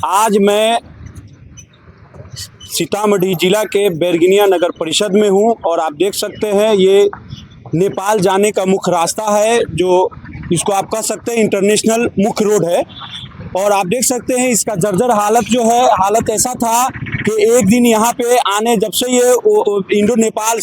आज मैं सीतामढ़ी जिला के बैरगनिया नगर परिषद में हूं और आप देख सकते हैं ये नेपाल जाने का मुख्य रास्ता है, जो इसको आप कह सकते हैं इंटरनेशनल मुख्य रोड है। और आप देख सकते हैं इसका जर्जर हालत जो है, हालत ऐसा था कि एक दिन यहाँ पे आने, जब से ये इंडो नेपाल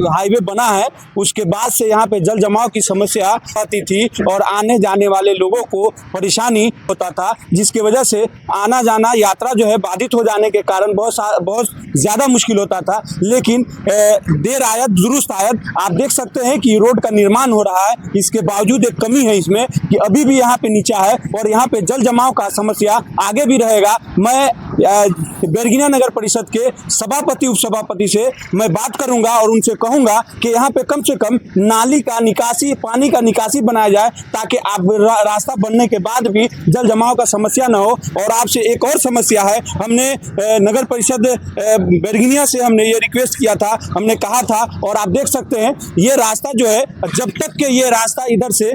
हाईवे बना है उसके बाद से यहाँ पे जल जमाव की समस्या आती थी और आने जाने वाले लोगों को परेशानी होता था, जिसकी वजह से आना जाना यात्रा जो है बाधित हो जाने के कारण बहुत ज़्यादा मुश्किल होता था। लेकिन देर आयत दुरुस्त आयत, आप देख सकते हैं कि रोड का निर्माण हो रहा है। इसके बावजूद एक कमी है इसमें कि अभी भी यहाँ पे नीचा है और यहाँ पे जल जमाव का समस्या आगे भी रहेगा। मैं बैरगनिया नगर परिषद के सभापति उपसभापति से मैं बात करूंगा और उनसे कहूंगा कि यहाँ पे कम से कम नाली का निकासी, पानी का निकासी बनाया जाए, ताकि आप रास्ता बनने के बाद भी जल जमाव का समस्या न हो। और आपसे एक और समस्या है, हमने नगर परिषद बैरगनिया से हमने ये रिक्वेस्ट किया था, हमने कहा था, और आप देख सकते हैं ये रास्ता जो है, जब तक के ये रास्ता इधर से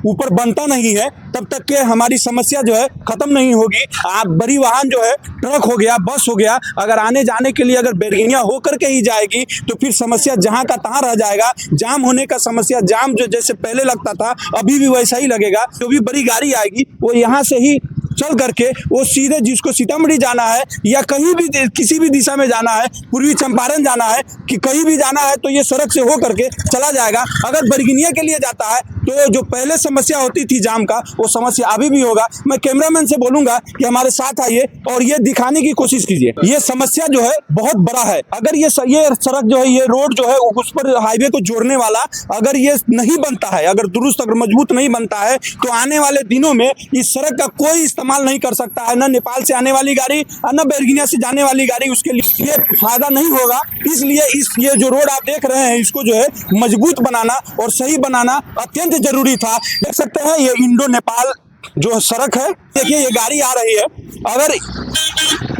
ऊपर बनता नहीं है तब तक के हमारी समस्या जो है खत्म नहीं होगी। आप बड़ी वाहन जो है, ट्रक हो गया, बस हो गया, अगर आने जाने के लिए अगर बैरगनिया होकर के ही जाएगी तो फिर समस्या जहां का तहां रह जाएगा। जाम होने का समस्या, जाम जो जैसे पहले लगता था अभी भी वैसा ही लगेगा। जो भी बड़ी गाड़ी आएगी वो यहाँ से ही चल करके वो सीधे, जिसको सीतामढ़ी जाना है या कहीं भी किसी भी दिशा में जाना है, पूर्वी चंपारण जाना है कि कहीं भी जाना है, तो ये सड़क से हो करके चला जाएगा। अगर बैरगनिया के लिए जाता है तो जो पहले समस्या होती थी जाम का, वो समस्या अभी भी होगा। मैं कैमरामैन से बोलूंगा कि हमारे साथ आइए और ये दिखाने की कोशिश कीजिए। ये समस्या जो है बहुत बड़ा है। अगर ये सड़क जो है, ये रोड जो है उस पर हाईवे को जोड़ने वाला अगर ये नहीं बनता है, अगर दुरुस्त, अगर मजबूत नहीं बनता है, तो आने वाले दिनों में इस सड़क का कोई इस्तेमाल नहीं कर सकता है, न नेपाल से आने वाली गाड़ी और न बैरगनिया से जाने वाली गाड़ी, उसके लिए ये फायदा नहीं होगा। इसलिए ये जो रोड आप देख रहे हैं, इसको जो है मजबूत बनाना और सही बनाना अत्यंत जरूरी था। देख सकते हैं ये इंडो नेपाल जो सड़क है, देखिए ये गाड़ी आ रही है।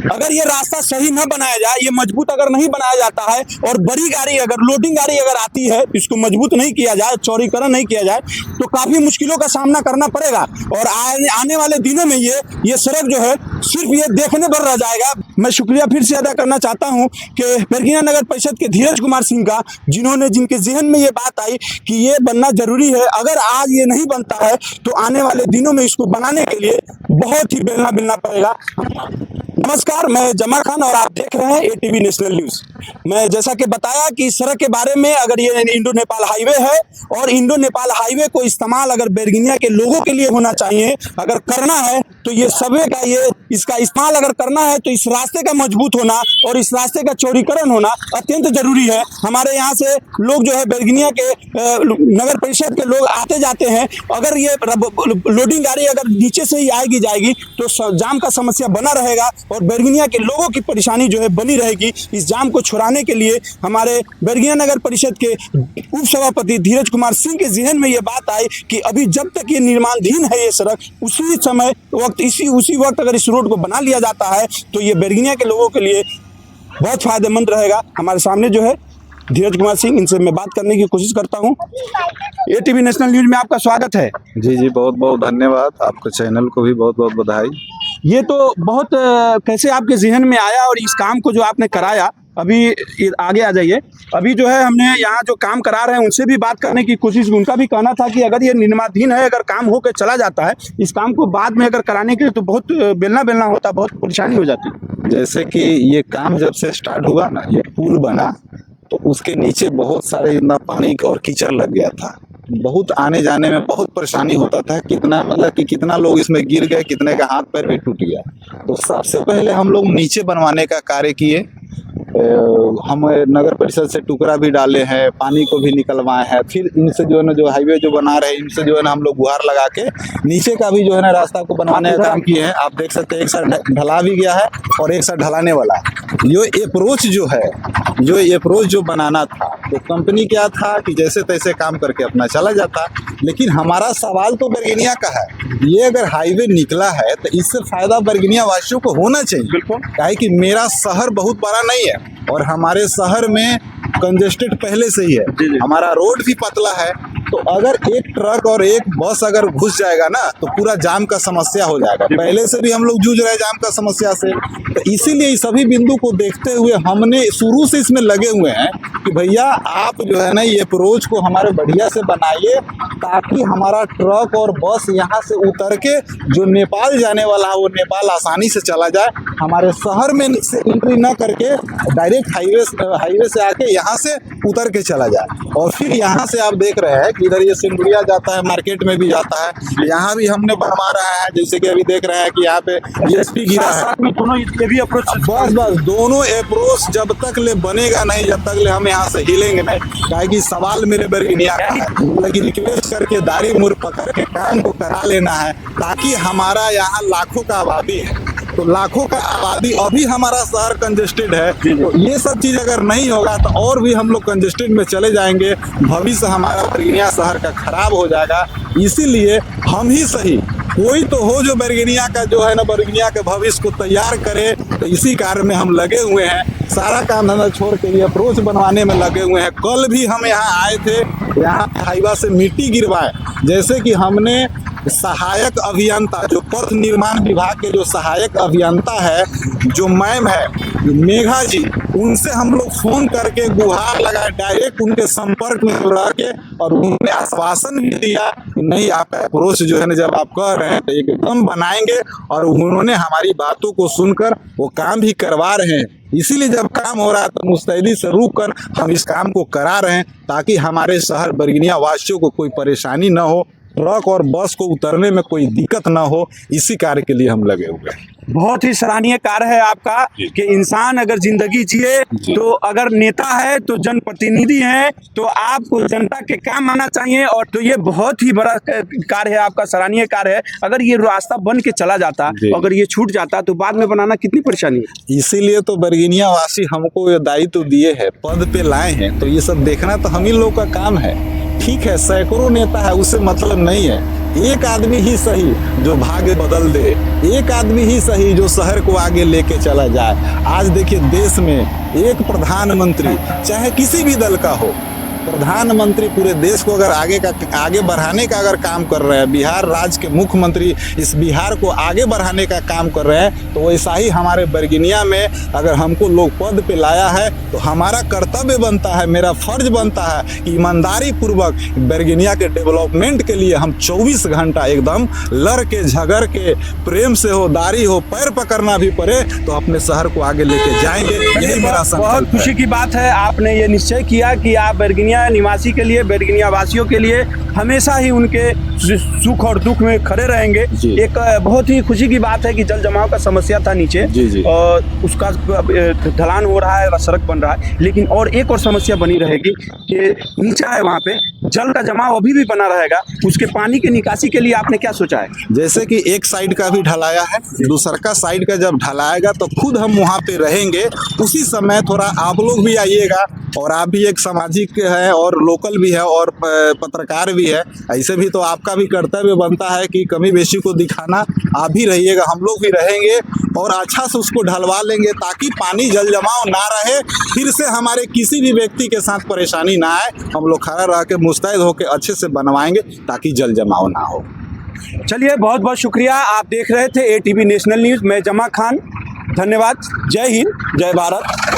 अगर ये रास्ता सही न बनाया जाए, ये मजबूत अगर नहीं बनाया जाता है और बड़ी गाड़ी, अगर लोडिंग गाड़ी अगर आती है, इसको मजबूत नहीं किया जाए, चौड़ीकरण नहीं किया जाए, तो काफी मुश्किलों का सामना करना पड़ेगा। और आने वाले दिनों में ये सड़क जो है सिर्फ ये देखने पर रह जाएगा। मैं शुक्रिया फिर से अदा करना चाहता हूँ कि बैरगनिया नगर परिषद के धीरज कुमार सिंह का, जिनके जहन में ये बात आई कि ये बनना जरूरी है। अगर आज ये नहीं बनता है तो आने वाले दिनों में इसको बनाने के लिए बहुत ही बेलना पड़ेगा। नमस्कार, मैं जमा खान और आप देख रहे हैं एटीवी नेशनल न्यूज। मैं जैसा कि बताया कि इस सड़क के बारे में, अगर ये इंडो नेपाल हाईवे है और इंडो नेपाल हाईवे को इस्तेमाल अगर बैरगनिया के लोगों के लिए होना चाहिए, अगर करना है तो ये सभी का इसका इस्तेमाल अगर करना है तो इस रास्ते का मजबूत होना और इस रास्ते का चौड़ीकरण होना अत्यंत जरूरी है। हमारे यहाँ से लोग जो है बैरगनिया के नगर परिषद के लोग आते जाते हैं, अगर ये लोडिंग गाड़ी अगर नीचे से ही आएगी जाएगी तो जाम का समस्या बना रहेगा और बैरगनिया के लोगों की परेशानी जो है बनी रहेगी। इस जाम को छुड़ाने के लिए हमारे बैरगनिया नगर परिषद के उप सभापति धीरज कुमार सिंह के जहन में ये बात आई कि अभी जब तक ये निर्माणाधीन है ये सड़क, उसी वक्त अगर इस रोड को बना लिया जाता है तो ये बैरगनिया के लोगों के लिए बहुत फायदेमंद रहेगा। हमारे सामने जो है धीरज कुमार सिंह, इनसे मैं बात करने की कोशिश करता हूं। एटीवी नेशनल न्यूज में आपका स्वागत है। जी, बहुत बहुत धन्यवाद। आपके चैनल को भी बहुत बहुत बधाई। ये तो बहुत कैसे आपके जहन में आया और इस काम को जो आपने कराया, अभी आगे आ जाइए। अभी जो है हमने यहाँ जो काम करा रहे हैं उनसे भी बात करने की कोशिश, उनका भी कहना था कि अगर ये निर्माणाधीन है, अगर काम होकर चला जाता है, इस काम को बाद में अगर कराने के लिए तो बहुत बेलना होता, बहुत परेशानी हो जाती। जैसे कि ये काम जब से स्टार्ट हुआ ना, ये पुल बना तो उसके नीचे बहुत सारे इतना पानी और कीचड़ लग गया था। बहुत आने जाने में बहुत परेशानी होता था। कितना लोग इसमें गिर गए, कितने का हाथ पैर भी टूट गया। तो सबसे पहले हम लोग नीचे बनवाने का कार्य किए। हम नगर परिषद से टुकड़ा भी डाले हैं, पानी को भी निकलवाए हैं। फिर इनसे जो है ना, जो हाईवे जो बना रहे हैं, इनसे जो है ना हम लोग गुहार लगा के नीचे का भी जो है ना रास्ता को बनवाने का काम किए हैं। आप देख सकते हैं एक साइड ढला भी गया है और एक साइड ढलाने वाला है। ये अप्रोच जो बनाना था, तो कंपनी क्या था कि जैसे तैसे काम करके अपना चला जाता। लेकिन हमारा सवाल तो बैरगनिया का है। ये अगर हाईवे निकला है तो इससे फायदा बैरगनिया वासियों को होना चाहिए। बिल्कुल, काहे कि मेरा शहर बहुत बड़ा नहीं है और हमारे शहर में कंजेस्टेड पहले से ही है। हमारा रोड भी पतला है तो अगर एक ट्रक और एक बस अगर घुस जाएगा ना तो पूरा जाम का समस्या हो जाएगा। पहले से भी हम लोग जूझ रहे हैं जाम का समस्या से, तो इसीलिए इस सभी बिंदु को देखते हुए हमने शुरू से इसमें लगे हुए हैं कि भैया आप जो है ना ये अप्रोच को हमारे बढ़िया से बनाइए, ताकि हमारा ट्रक और बस यहाँ से उतर के जो नेपाल जाने वाला है वो नेपाल आसानी से चला जाए, हमारे शहर में से एंट्री न करके डायरेक्ट हाईवे से आके यहाँ से उतर के चला जाए। और फिर यहाँ से आप देख रहे हैं कि इधर ये सिंधुरिया जाता है, मार्केट में भी जाता है, यहाँ भी हमने बनवा रहा है, जैसे कि अभी देख रहे हैं कि यहाँ पे जीएसपी गिरा है। दोनों ये भी अप्रोच, बस दोनों अप्रोच जब तक ले बनेगा नहीं, जब तक ले हम यहाँ से हिलेंगे नहीं। काहे कि सवाल मेरे बरगिनिया का है, लेकिन रिक्वेस्ट करके दाढ़ी मुड़ पकड़ के काम को करा लेना है, ताकि हमारा यहाँ लाखों का आबादी है, तो लाखों का आबादी अभी हमारा शहर कंजेस्टेड है, तो ये सब चीज़ अगर नहीं होगा तो और भी हम लोग कंजेस्टेड में चले जाएंगे, भविष्य हमारा बरगिनिया शहर का खराब हो जाएगा। इसीलिए हम ही सही, कोई तो हो जो बरगिनिया का जो है ना बरगिनिया के भविष्य को तैयार करे, तो इसी कार्य में हम लगे हुए हैं। सारा काम धंधा छोड़ के ये अप्रोच बनवाने में लगे हुए हैं। कल भी हम यहाँ आए थे, यहाँ हाईवा से मिट्टी गिरवाए, जैसे कि हमने सहायक अभियंता जो पथ निर्माण विभाग के जो सहायक अभियंता है, जो मैम है मेघा जी, उनसे हम लोग फोन करके गुहार लगाए, डायरेक्ट उनके संपर्क में रह के, और उन्होंने आश्वासन भी दिया कि नहीं आप अप्रोच जो है ना जब आप कह रहे हैं तो एकदम बनाएंगे, और उन्होंने हमारी बातों को सुनकर वो काम भी करवा रहे हैं। इसीलिए जब काम हो रहा है तो मुस्तैदी से रुक कर हम इस काम को करा रहे हैं, ताकि हमारे शहर बरगिनिया वासियों को कोई परेशानी न हो, ट्रक और बस को उतरने में कोई दिक्कत ना हो। इसी कार्य के लिए हम लगे हुए हैं। बहुत ही सराहनीय कार्य है आपका कि इंसान अगर जिंदगी जिए तो अगर नेता है तो जनप्रतिनिधि है तो आपको जनता के काम आना चाहिए, और तो ये बहुत ही बड़ा कार्य है आपका, सराहनीय कार्य है। अगर ये रास्ता बन के चला जाता, अगर ये छूट जाता तो बाद में बनाना कितनी परेशानी है। इसीलिए तो बरगिनिया वासी हमको ये दायित्व दिए हैं, पद पे लाए हैं, तो ये सब देखना तो हम ही लोग का काम है। ठीक है, सैकड़ों नेता है, उससे मतलब नहीं है। एक आदमी ही सही जो भाग्य बदल दे, एक आदमी ही सही जो शहर को आगे लेके चला जाए। आज देखिए देश में एक प्रधानमंत्री, चाहे किसी भी दल का हो, प्रधानमंत्री पूरे देश को अगर आगे बढ़ाने का अगर काम कर रहे हैं, बिहार राज्य के मुख्यमंत्री इस बिहार को आगे बढ़ाने का काम कर रहे हैं, तो वैसा ही हमारे बरगिनिया में अगर हमको लोग पद पे लाया है तो हमारा कर्तव्य बनता है, मेरा फर्ज बनता है कि ईमानदारी पूर्वक बरगिनिया के डेवलपमेंट के लिए हम 24 घंटा एकदम लड़ के झगड़ के, प्रेम से हो, दाढ़ी हो, पैर पकड़ना भी पड़े तो अपने शहर को आगे लेके जाएंगे। यही मेरा संकल्प है। बहुत खुशी की बात है, आपने ये निश्चय किया कि आप बरगिनिया निवासी के लिए, बरगिनिया वासियों के लिए हमेशा ही उनके सुख और दुख में खड़े रहेंगे। एक बहुत ही खुशी की बात है कि जल जमाव का समस्या था नीचे, और उसका ढलान हो रहा है, सड़क बन रहा है, लेकिन और एक और समस्या बनी रहेगी कि नीचा है, वहाँ पे जल का जमाव अभी भी बना रहेगा। उसके पानी की निकासी के लिए आपने क्या सोचा है? जैसे कि एक साइड का भी ढलाया है, दूसरा साइड का जब ढलाएगा तो खुद हम वहाँ पे रहेंगे। उसी समय थोड़ा आप लोग भी आइएगा, और आप भी एक सामाजिक है और लोकल भी है और पत्रकार भी है, ऐसे भी तो आपका भी कर्तव्य बनता है कि कमी बेशी को दिखाना। आप भी रहिएगा, हम लोग भी रहेंगे, और अच्छा से उसको ढलवा लेंगे ताकि पानी जल जमाव ना रहे, फिर से हमारे किसी भी व्यक्ति के साथ परेशानी ना आए। हम लोग खड़ा रह के मुस्तैद होकर अच्छे से बनवाएंगे ताकि जल जमाव ना हो। चलिए, बहुत बहुत शुक्रिया। आप देख रहे थे ATV नेशनल न्यूज़, मैं जमा खान, धन्यवाद। जय हिंद, जय भारत।